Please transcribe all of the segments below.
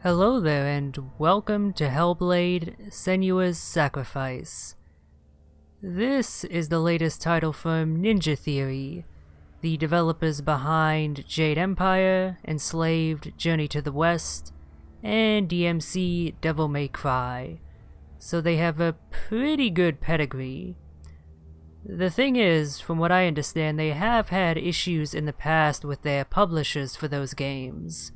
Hello there and welcome to Hellblade, Senua's Sacrifice. This is the latest title from Ninja Theory, the developers behind Jade Empire, Enslaved, Journey to the West, and DMC Devil May Cry, so they have a pretty good pedigree. The thing is, from what I understand, they have had issues in the past with their publishers for those games.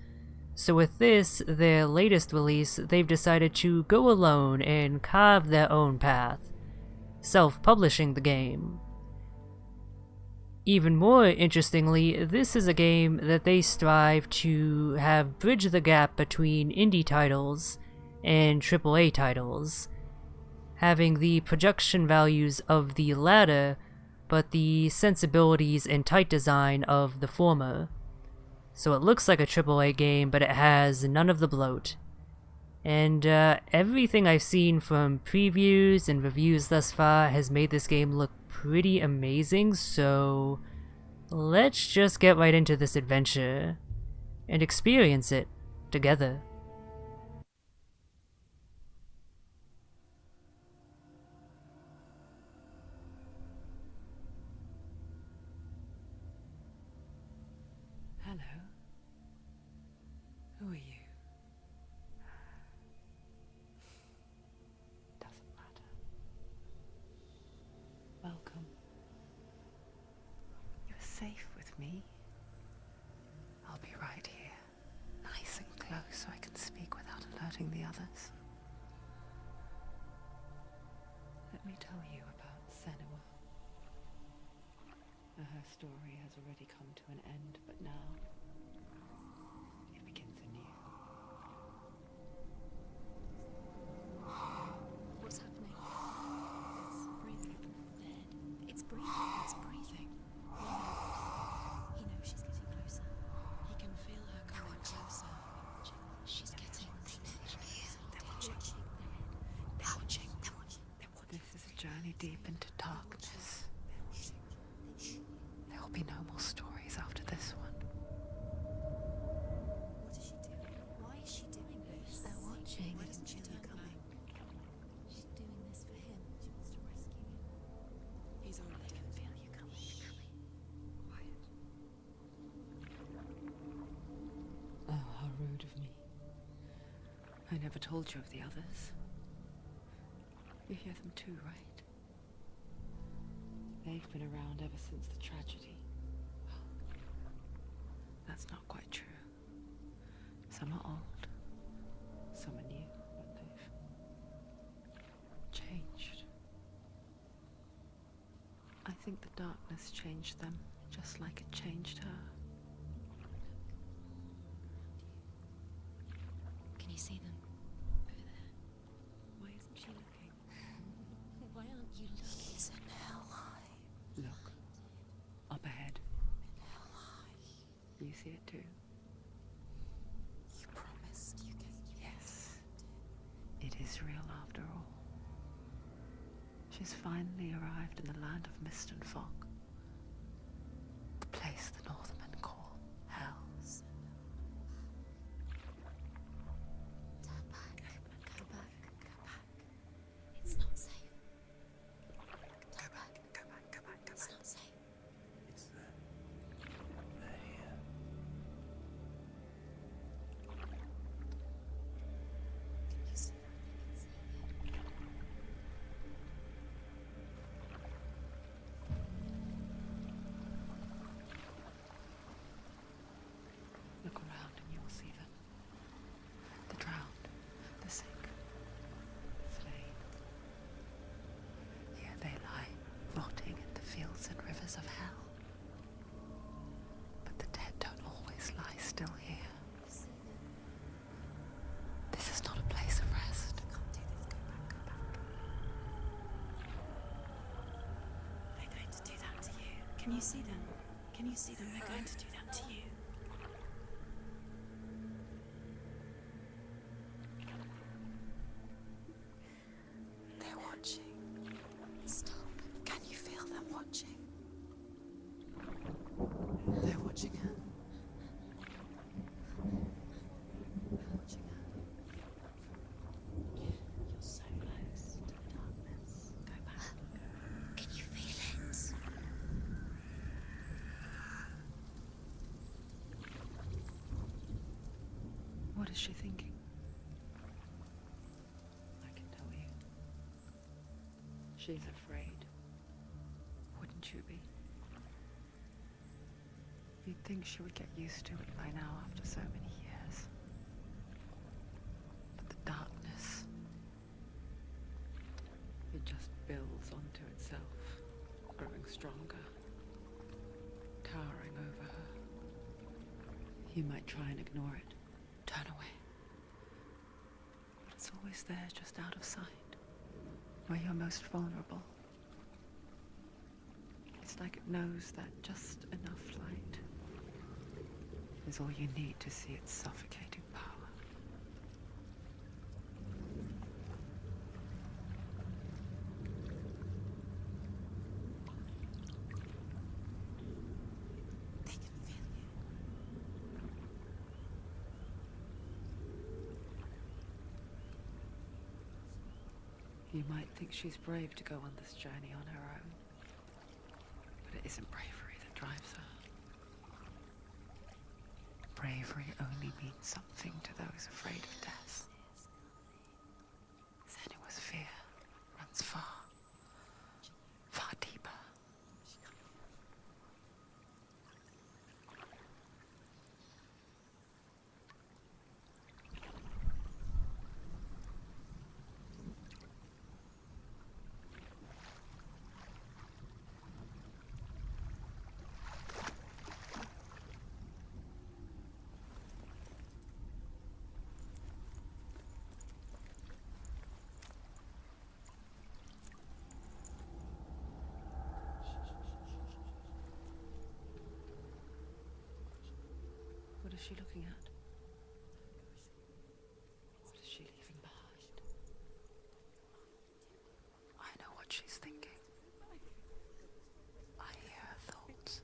So with this, their latest release, they've decided to go alone and carve their own path, self-publishing the game. Even more interestingly, this is a game that they strive to have bridge the gap between indie titles and AAA titles, having the production values of the latter, but the sensibilities and tight design of the former. So it looks like a AAA game, but it has none of the bloat. And everything I've seen from previews and reviews thus far has made this game look pretty amazing, so let's just get right into this adventure and experience it together. Hello. Who are you? Doesn't matter. Welcome. You're safe with me. I'll be right here, nice and close so I can speak without alerting the others. Let me tell you about Senua. Her story has already come to an end, but now it begins anew. What's happening? It's breathing. Dead. It's breathing. It's breathing. He knows she's getting closer. He can feel her coming closer. She's getting closer. They're watching. They're watching. They're watching. This is a journey deep into darkness. There will be no more stories after this one. What is she doing? Why is she doing this? They're watching. Why doesn't she turn coming? She's doing this for him. She wants to rescue him. He's already can feel you coming. Quiet. Oh, how rude of me. I never told you of the others. You hear them too, right? They've been around ever since the tragedy. Well, that's not quite true. Some are old, some are new, but they've changed. I think the darkness changed them, just like it changed her. Can you see them? Over there. Why isn't she looking? Why aren't you looking? He's in Helheim. Look, up ahead. Helheim. You see it too? You promised you could. Yes. It is real after all. She's finally arrived in the land of mist and fog. The place the Northmen call Hell. Turn back. Go back. Go back. It's not safe. Go back. Go back, go back, go It's back. not safe. It's there. They're here. Can you see them? Look around and you will see them. The drowned, the sick, slain. Here they lie, rotting in the fields and rivers of hell. But the dead don't always lie still here. This is not a place of rest. Can't do this. Go back. Go back. They're going to do that to you. Can you see them? Can you see them? They're going to do that to you. They're watching. Stop. Can you feel them watching? They're watching her. They're watching her. What is she thinking? I can tell you. She's afraid. Wouldn't you be? You'd think she would get used to it by now after so many years. But the darkness, it just builds onto itself, growing stronger, towering over her. You might try and ignore it, turn away. But it's always there, just out of sight, where you're most vulnerable. It's like it knows that just enough light is all you need to see its suffocating power. They can feel you. You might think she's brave to go on this journey on her own, but it isn't bravery that drives her. Bravery only means something to those afraid of death. Senua's fear runs far, far deeper. What is she looking at? What is she leaving behind? I know what she's thinking. I hear her thoughts.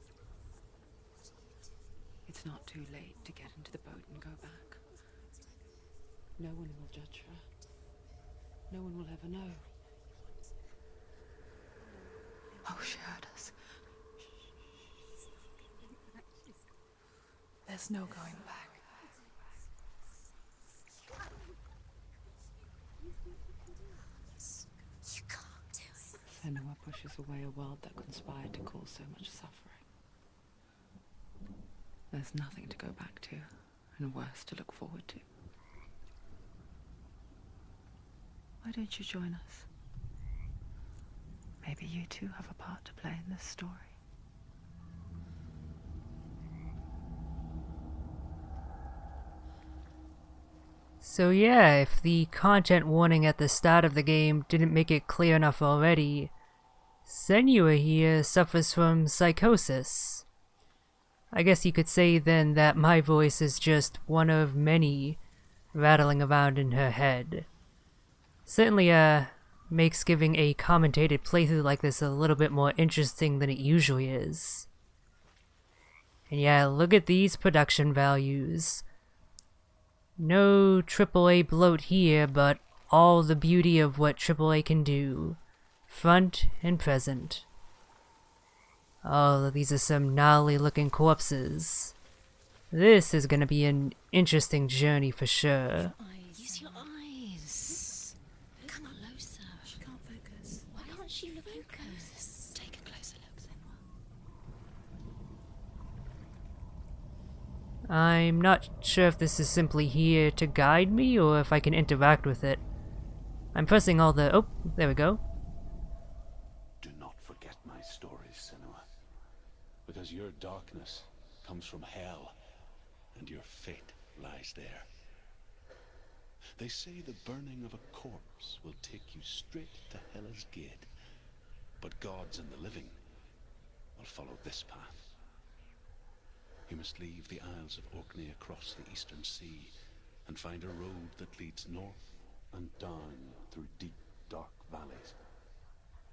It's not too late to get into the boat and go back. No one will judge her. No one will ever know. Oh, she heard us. There's no going back. You can't do it. Senua pushes away a world that conspired to cause so much suffering. There's nothing to go back to, and worse to look forward to. Why don't you join us? Maybe you too have a part to play in this story. So yeah, if the content warning at the start of the game didn't make it clear enough already, Senua here suffers from psychosis. I guess you could say then that my voice is just one of many rattling around in her head. Certainly makes giving a commentated playthrough like this a little bit more interesting than it usually is. And yeah, look at these production values. No AAA bloat here, but all the beauty of what AAA can do, front and present. Oh, these are some gnarly looking corpses. This is gonna be an interesting journey for sure. Use your eyes. Come closer. She can't focus. Why can't she focus? Take a closer look, Senua. I'm not sure if this is simply here to guide me or if I can interact with it. I'm pressing all the... oh, there we go. Do not forget my stories, Senua, because your darkness comes from hell, and your fate lies there. They say the burning of a corpse will take you straight to Hela's gate, but gods and the living will follow this path. You must leave the Isles of Orkney across the eastern sea and find a road that leads north and down through deep, dark valleys.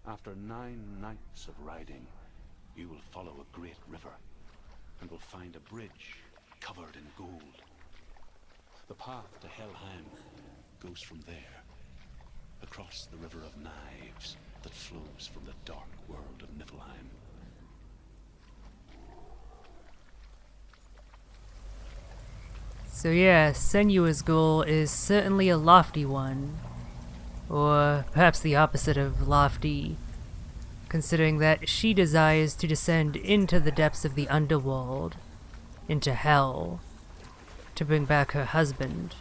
After 9 nights of riding, you will follow a great river and will find a bridge covered in gold. The path to Helheim goes from there, across the river of knives that flows from the dark world of Niflheim. So yeah, Senua's goal is certainly a lofty one. Or perhaps the opposite of lofty, considering that she desires to descend into the depths of the underworld, into hell, to bring back her husband.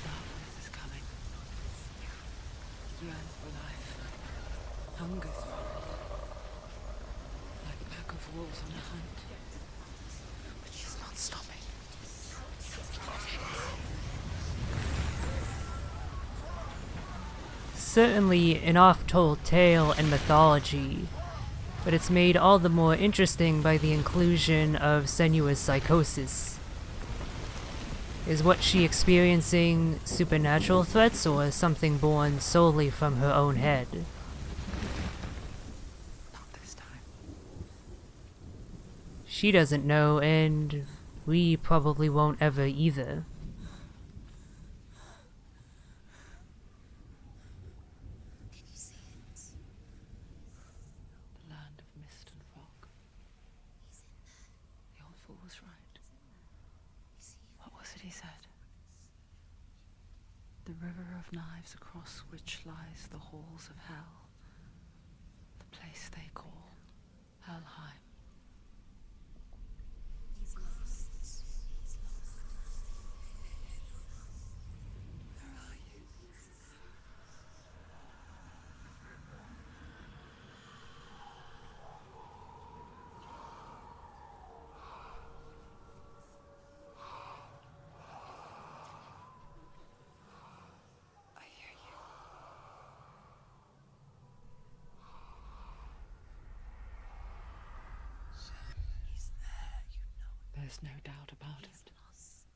Darkness is coming. Yearns for life. Hungers for it. Like a pack of wolves on a hunt. But she's not stopping. Certainly an oft-told tale and mythology, but it's made all the more interesting by the inclusion of Senua's psychosis. Is what she experiencing supernatural threats or something born solely from her own head? Not this time. She doesn't know, and we probably won't ever either. Can you see it? The land of mist and fog. He's in there. The old fool was right. You see him? What was it he said? The river of knives across which lies the halls of hell. The place they call Helheim. He's lost. He's lost. Where are you? I hear you. He's there, you know. There's no doubt about He's it. lost.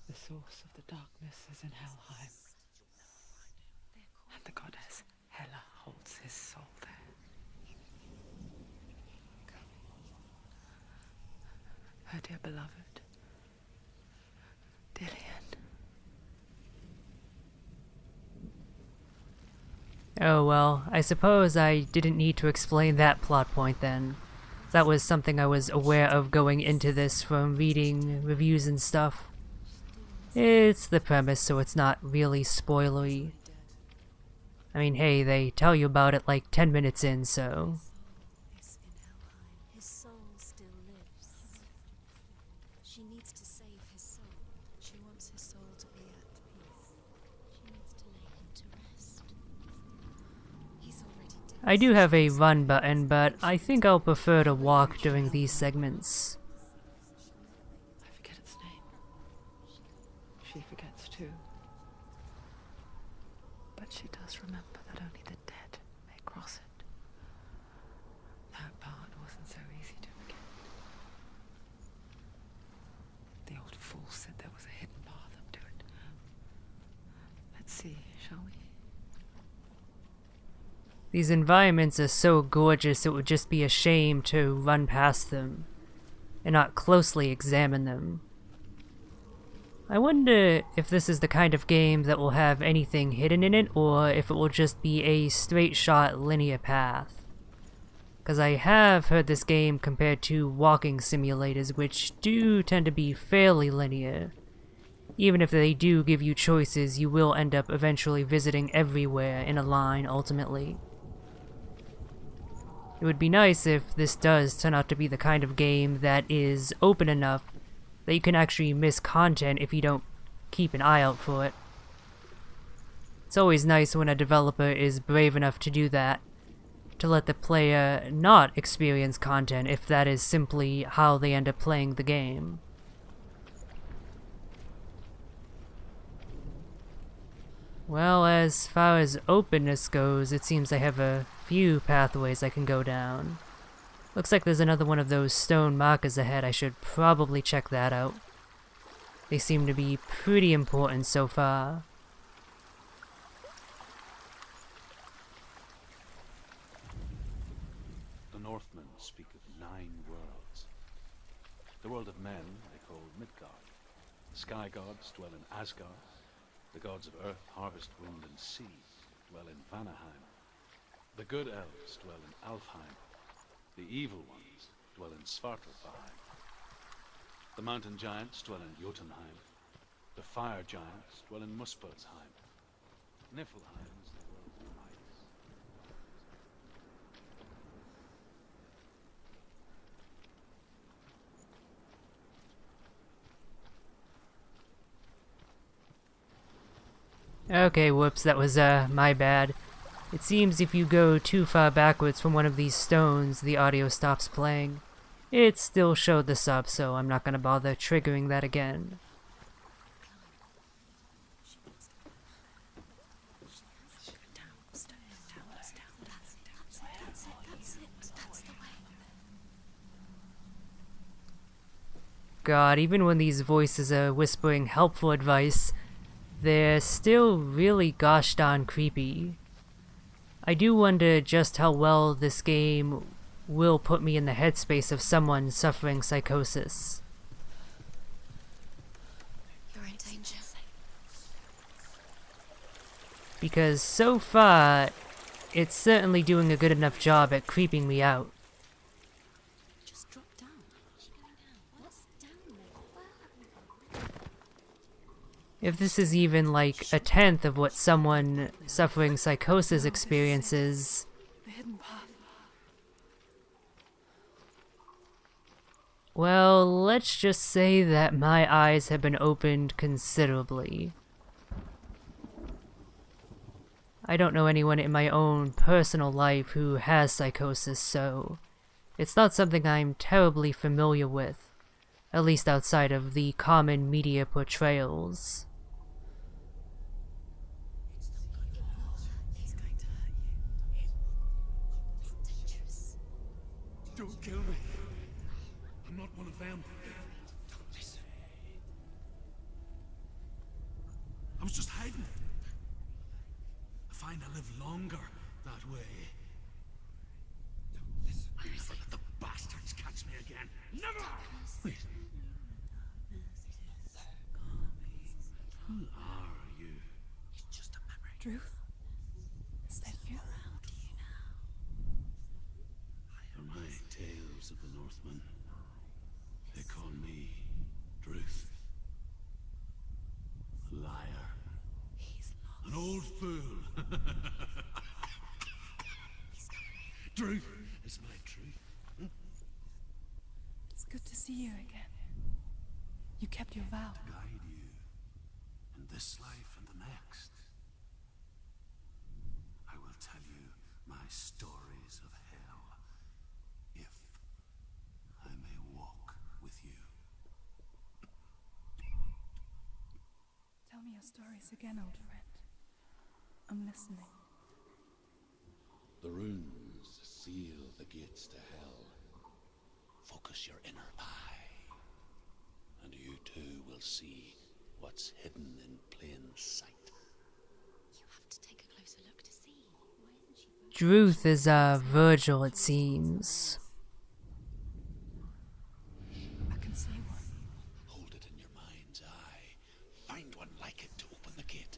The source of the darkness is in Helheim, They're called and the goddess Hela holds his soul there. Her dear beloved, Dillion. Oh well, I suppose I didn't need to explain that plot point then. That was something I was aware of going into this from reading reviews and stuff. It's the premise, so it's not really spoilery. I mean, hey, they tell you about it like 10 minutes in, so... is in Helheim. His soul still lives. She needs to save his soul. She wants his soul to be at peace. She needs to lay him to rest. He's already dead. I do have a run button, but I think I'll prefer to walk during these segments. I forget its name. She forgets too. But she does remember that only the dead may cross it. That part wasn't so easy to forget. The old fool said there was a hidden path up to it. Let's see, shall we? These environments are so gorgeous it would just be a shame to run past them and not closely examine them. I wonder if this is the kind of game that will have anything hidden in it, or if it will just be a straight shot linear path. Because I have heard this game compared to walking simulators, which do tend to be fairly linear. Even if they do give you choices, you will end up eventually visiting everywhere in a line ultimately. It would be nice if this does turn out to be the kind of game that is open enough that you can actually miss content if you don't keep an eye out for it. It's always nice when a developer is brave enough to do that, to let the player not experience content if that is simply how they end up playing the game. Well, as far as openness goes, it seems I have a few pathways I can go down. Looks like there's another one of those stone markers ahead. I should probably check that out. They seem to be pretty important so far. The Northmen speak The world of men they call Midgard. The sky gods dwell in Asgard. The gods of earth, harvest, wind, and sea dwell in Vanaheim. The good elves dwell in Alfheim. The evil ones dwell in Svartalfheim. The mountain giants dwell in Jotunheim. The fire giants dwell in Muspelheim. Niflheim is the world of ice. Okay, whoops, that was, my bad. It seems if you go too far backwards from one of these stones, the audio stops playing. It still showed the sub, so I'm not gonna bother triggering that again. God, even when these voices are whispering helpful advice, they're still really gosh darn creepy. I do wonder just how well this game will put me in the headspace of someone suffering psychosis. You're in danger. Because so far, it's certainly doing a good enough job at creeping me out. Just drop down. What's down there? If this is even like a tenth of what someone suffering psychosis experiences, The hidden path. well, let's just say that my eyes have been opened considerably. I don't know anyone in my own personal life who has psychosis, so it's not something I'm terribly familiar with, at least outside of the common media portrayals. He's going to hurt you. It's dangerous. Don't kill me. I'm not one of them. Don't listen. I was just hiding. I find I live longer that way. Don't listen. I never let the bastards catch me again. Never! Wait. Who are you? It's just a memory. Druth? Is that you? For my tales of the Northmen, they call me Druth. A liar. He's lost. An old fool. Druth is my truth. It's good to see you again. You kept your vow. Guide you in this life and the next. I will tell you my stories of hell, if I may walk with you. Tell me your stories again, old friend. I'm listening. The runes seal the gates to hell. Focus your inner eye, and you too will see what's hidden in plain sight. You have to take a closer look to see. Why isn't she? Druth is Virgil, it seems. I can see one. Hold it in your mind's eye. Find one like it to open the gate.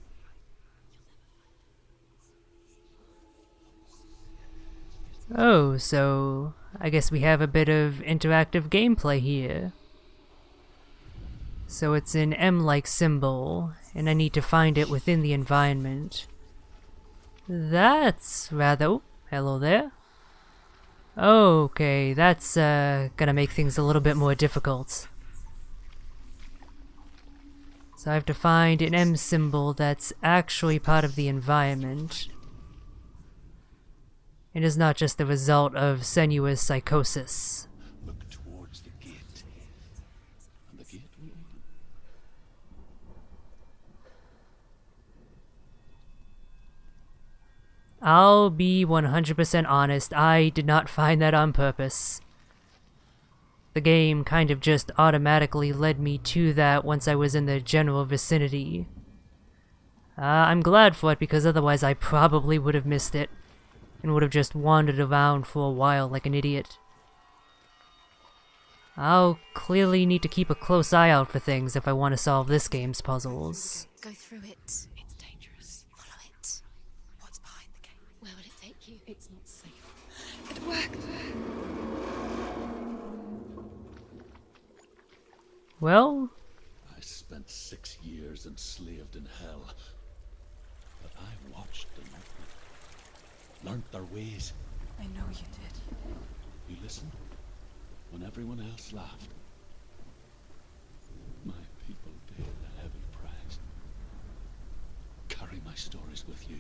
Oh, so I guess we have a bit of interactive gameplay here. So it's an M-like symbol, and I need to find it within the environment. That's rather... Oh, hello there. Okay, that's gonna make things a little bit more difficult. So I have to find an M symbol that's actually part of the environment. It is not just the result of Senua's psychosis. Look towards the gate, and the gate will open. I'll be 100% honest, I did not find that on purpose. The game kind of just automatically led me to that once I was in the general vicinity. I'm glad for it because otherwise I probably would have missed it, and would have just wandered around for a while like an idiot. I'll clearly need to keep a close eye out for things if I want to solve this game's puzzles. Go through it. It's dangerous. Follow it. What's behind the gate? Where will it take you? It's not safe. It worked. Well, I spent 6 years enslaved in hell. But I watched the Northmen, learnt their ways. I know you did. You listened when everyone else laughed. My people paid a heavy price. Carry my stories with you,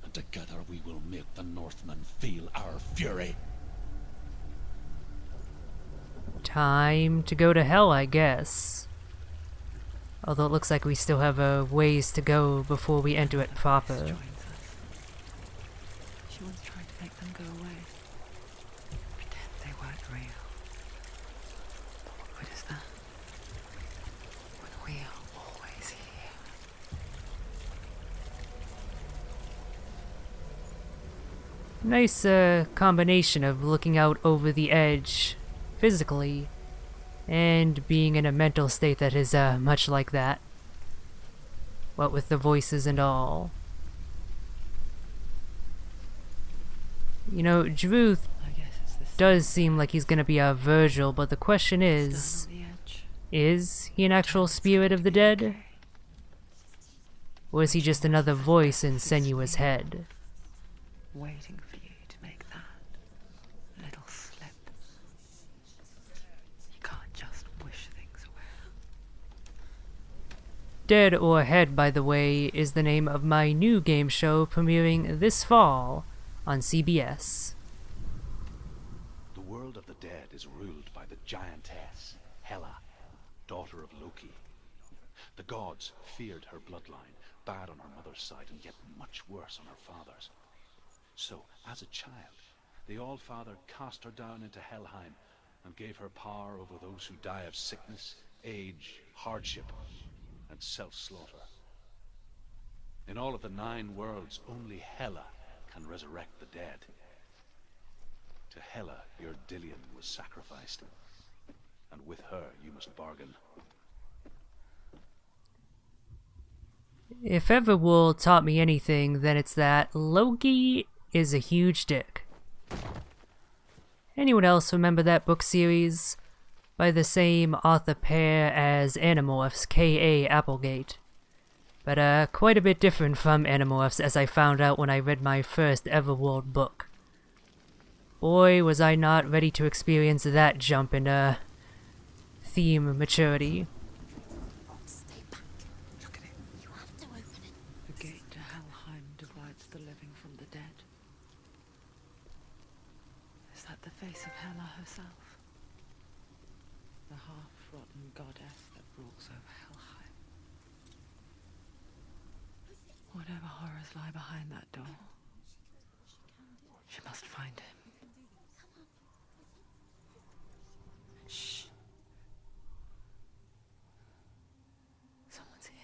and together we will make the Northmen feel our fury. time to go to hell, I guess. Although it looks like we still have a ways to go before we enter it proper. Joins us. She once tried to make them go away. Pretend they weren't real. But what good is that? When we are always here. Nice combination of looking out over the edge physically and being in a mental state that is much like that. What with the voices and all. You know, Druth I guess it's this does seem like he's gonna be a Virgil, but the question is, stand on the edge. is he an actual spirit of the dead? Or is he just another voice in Senua's head? Waiting for you to make that little slip. You can't just wish things away. Dead or Head, by the way, is the name of my new game show premiering this fall on CBS. The world of the dead is ruled by the giantess, Hela, daughter of Loki. The gods feared her bloodline, bad on her mother's side and yet much worse on her father's. So, as a child, the All-Father cast her down into Helheim and gave her power over those who die of sickness, age, hardship, and self-slaughter. In all of the 9 worlds, only Hela can resurrect the dead. To Hela, your Dillion was sacrificed, and with her you must bargain. If Everworld taught me anything, then it's that Loki is a huge dick. Anyone else remember that book series? By the same author pair as Animorphs, K.A. Applegate. But quite a bit different from Animorphs, as I found out when I read my first Everworld book. Boy, was I not ready to experience that jump in theme maturity. Stay back. Look at it. You have to open it. The gate to Helheim divides the living from the dead. Is that the face of Hela herself? The half-rotten goddess that rules over Helheim. Whatever horrors lie behind that door, she must find him. Shh. Someone's here.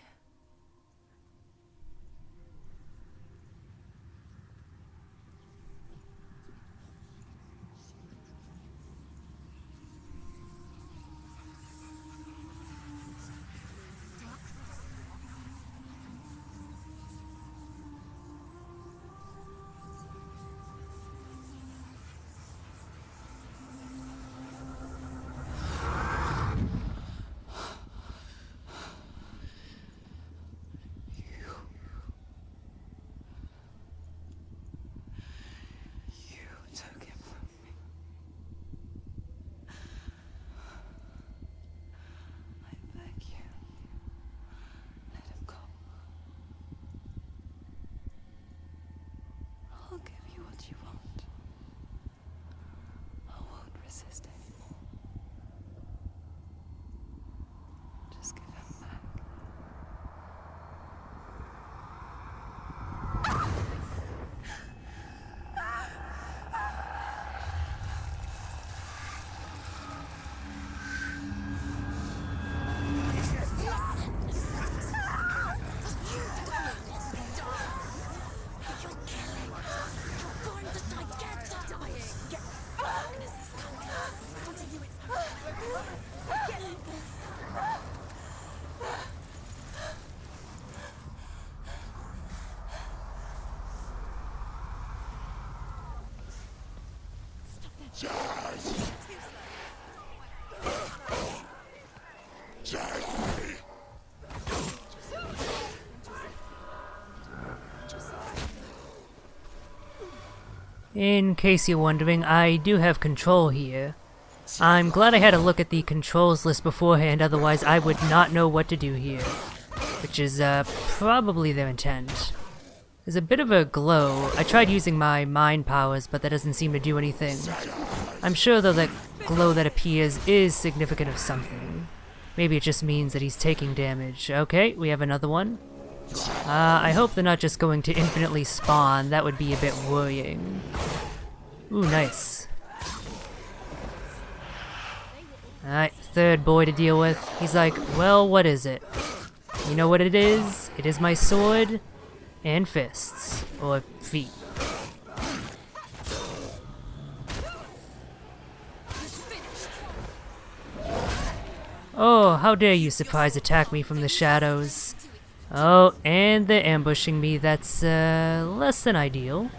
In case you're wondering, I do have control here. I'm glad I had a look at the controls list beforehand, otherwise I would not know what to do here. Which is, probably their intent. There's a bit of a glow. I tried using my mind powers, but that doesn't seem to do anything. I'm sure though that glow that appears is significant of something. Maybe it just means that he's taking damage. Okay, we have another one. I hope they're not just going to infinitely spawn. That would be a bit worrying. Ooh, nice. Alright, third boy to deal with. He's like, well, what is it? You know what it is? It is my sword and fists. Or feet. Oh, how dare you surprise attack me from the shadows. Oh, and they're ambushing me. That's, less than ideal.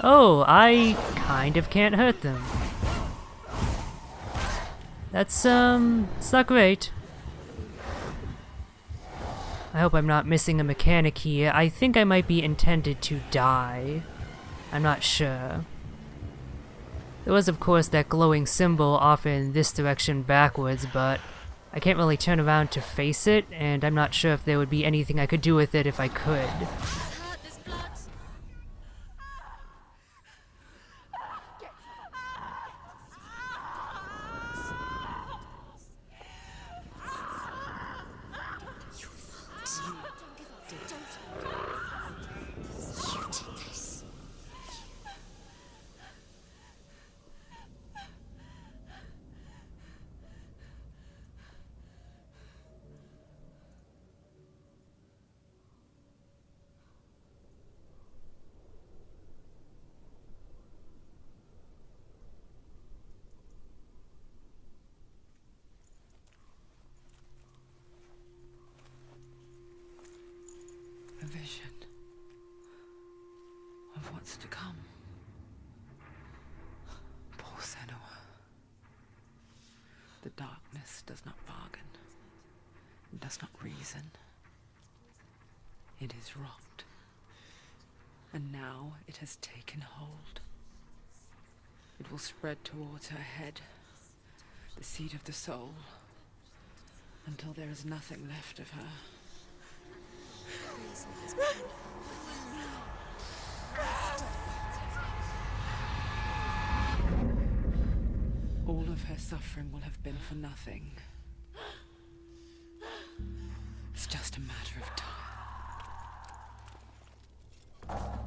Oh, I kind of can't hurt them. That's, it's not great. I hope I'm not missing a mechanic here. I think I might be intended to die. I'm not sure. There was, of course, that glowing symbol off in this direction backwards, but I can't really turn around to face it, and I'm not sure if there would be anything I could do with it if I could. A vision of what's to come. Poor Senua. The darkness does not bargain. It does not reason. It is rot. And now it has taken hold. It will spread towards her head, the seat of the soul, until there is nothing left of her. All of her suffering will have been for nothing. It's just a matter of time.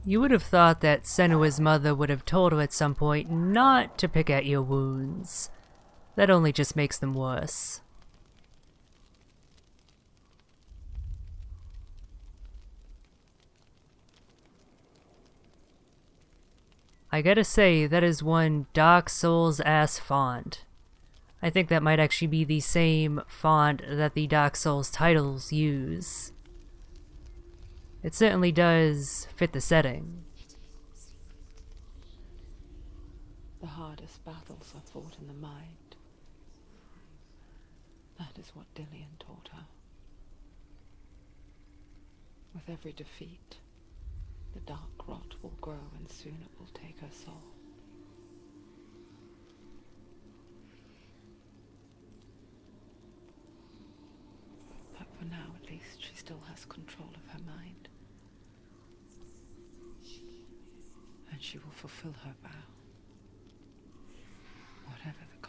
You would have thought that Senua's mother would have told her at some point not to pick at your wounds. That only just makes them worse. I gotta say, that is one Dark Souls-ass font. I think that might actually be the same font that the Dark Souls titles use. It certainly does fit the setting. The hardest battles are fought in the mind. That is what Dillion taught her. With every defeat, the dark rot will grow and soon it will take her soul. But for now, at least, she still has control of her mind. And she will fulfill her vow, whatever the